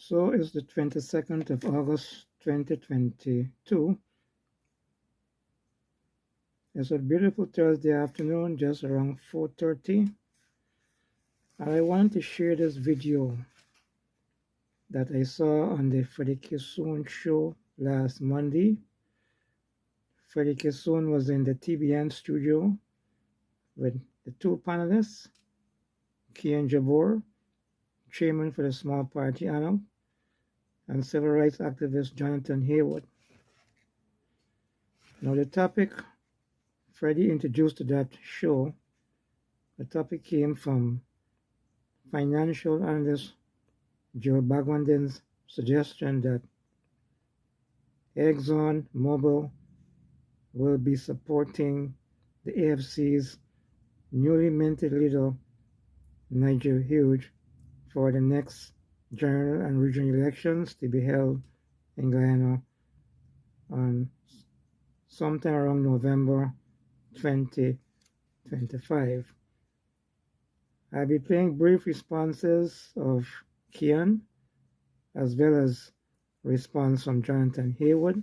So it's the 22nd of August 2022. It's a beautiful Thursday afternoon, just around 4:30. I want to share this video that I saw on the FREDDY KISSOON show last Monday. FREDDY KISSOON was in the TBN studio with the two panelists, Keon Jabour, chairman for the small party ANUG, and civil rights activist Jonathan Yearwood. Now the topic FREDDY introduced to that show, the topic came from financial analyst Joe BHAGWANDIN'S suggestion that Exxon Mobil will be supporting the AFC's newly minted leader Nigel Hughes for the next general and regional elections to be held in Guyana on sometime around November 2025. I'll be playing brief responses of KIAN as well as response from Jonathan Yearwood.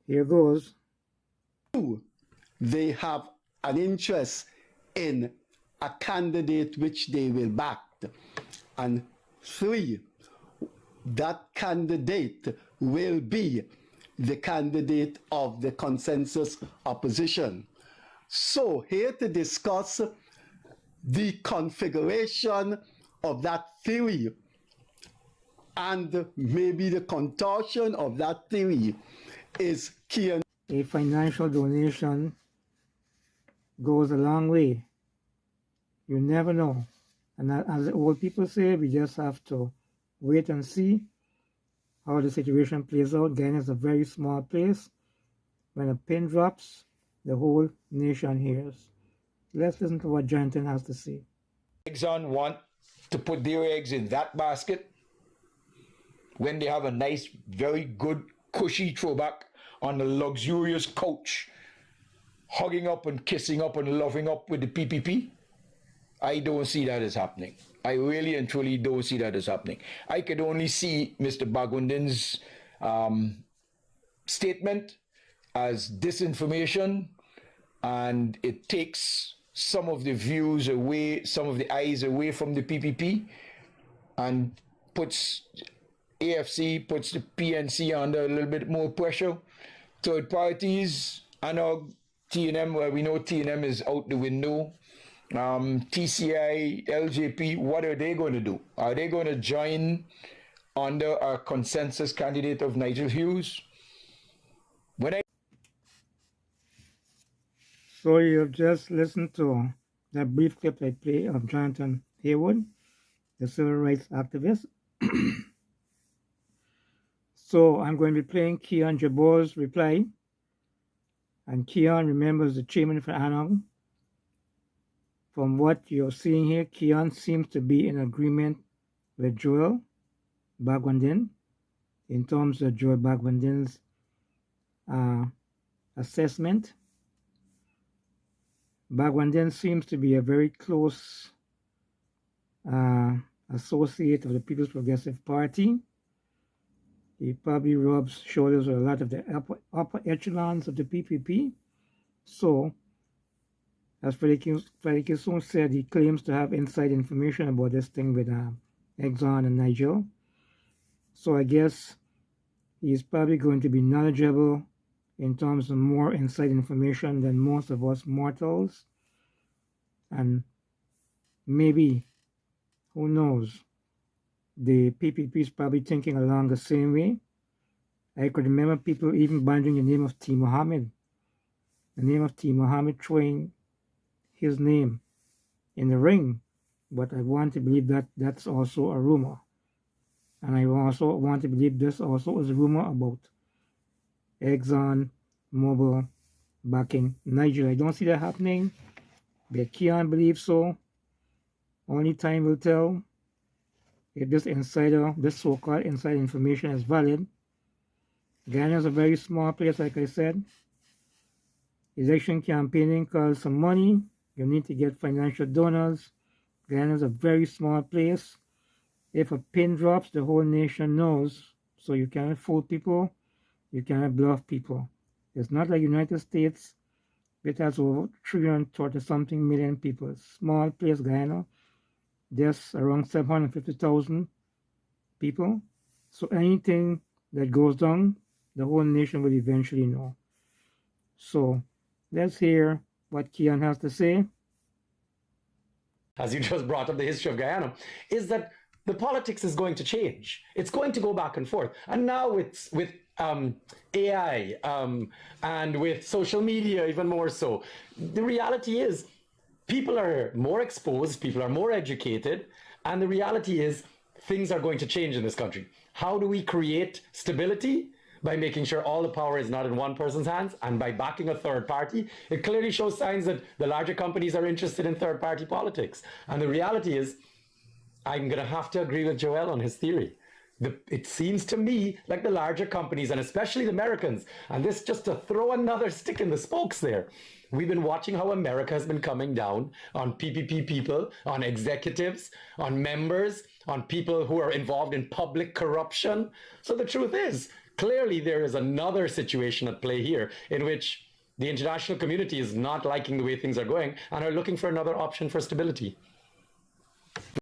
Here goes. They have an interest in a candidate which they will back. And 3, that candidate will be the candidate of the consensus opposition. So here to discuss the configuration of that theory and maybe the contortion of that theory is Keon. A financial donation goes a long way. You never know. And as the old people say, we just have to wait and see how the situation plays out. Guyana is a very small place. When a pin drops, the whole nation hears. Let's listen to what Jonathan has to say. Exxon want to put their eggs in that basket when they have a nice, very good, cushy throwback on a luxurious couch, hugging up and kissing up and loving up with the PPP. I don't see that as happening. I really and truly don't see that as happening. I could only see Mr. BHAGWANDIN'S statement as disinformation, and it takes some of the views away, some of the eyes away from the PPP, and puts AFC, puts the PNC under a little bit more pressure. Third parties, ANUG, TNM, well, we know TNM is out the window. TCI, LJP, what are they going to do? Are they going to join under our consensus candidate of Nigel Hughes? So you have just listened to that brief clip I played of Jonathan Yearwood, the civil rights activist. So I'm going to be playing Keon Jabour's reply. And Keon, remembers, the chairman for ANUG. From what you're seeing here, Keon seems to be in agreement with Joel BHAGWANDIN in terms of Joel BHAGWANDIN'S assessment. BHAGWANDIN seems to be a very close associate of the People's Progressive Party. He probably rubs shoulders with a lot of the upper echelons of the PPP. So, as FREDDY KISSOON said, he claims to have inside information about this thing with Exxon and Nigel. So I guess he's probably going to be knowledgeable in terms of more inside information than most of us mortals. And maybe, who knows, the PPP is probably thinking along the same way. I could remember people even banding the name of T. Mohammed. The name of T. Mohammed throwing his name in the ring. But I want to believe that that's also a rumor. And I also want to believe this also is a rumor about Exxon Mobil backing Nigel. I don't see that happening, but Keon believes so. Only time will tell if this insider, this so-called inside information is valid. Guyana is a very small place, like I said. Election campaigning costs some money. You need to get financial donors. Guyana is a very small place. if a pin drops, the whole nation knows. So you cannot fool people, you cannot bluff people. It's not like United States, which has over 330 something million people. Small place, Guyana, there's around 750,000 people. So anything that goes down, the whole nation will eventually know. So let's hear what Keon has to say. As you just brought up the history of Guyana, is that the politics is going to change. It's going to go back and forth. And now with AI and with social media even more so, the reality is people are more exposed, people are more educated, and the reality is things are going to change in this country. How do we create stability? By making sure all the power is not in one person's hands and by backing a third party. It clearly shows signs that the larger companies are interested in third party politics. And the reality is, I'm going to have to agree with Joel on his theory. It seems to me like the larger companies, and especially the Americans, and this just to throw another stick in the spokes there. We've been watching how America has been coming down on PPP people, on executives, on members, on people who are involved in public corruption. So the truth is, clearly there is another situation at play here in which the international community is not liking the way things are going and are looking for another option for stability.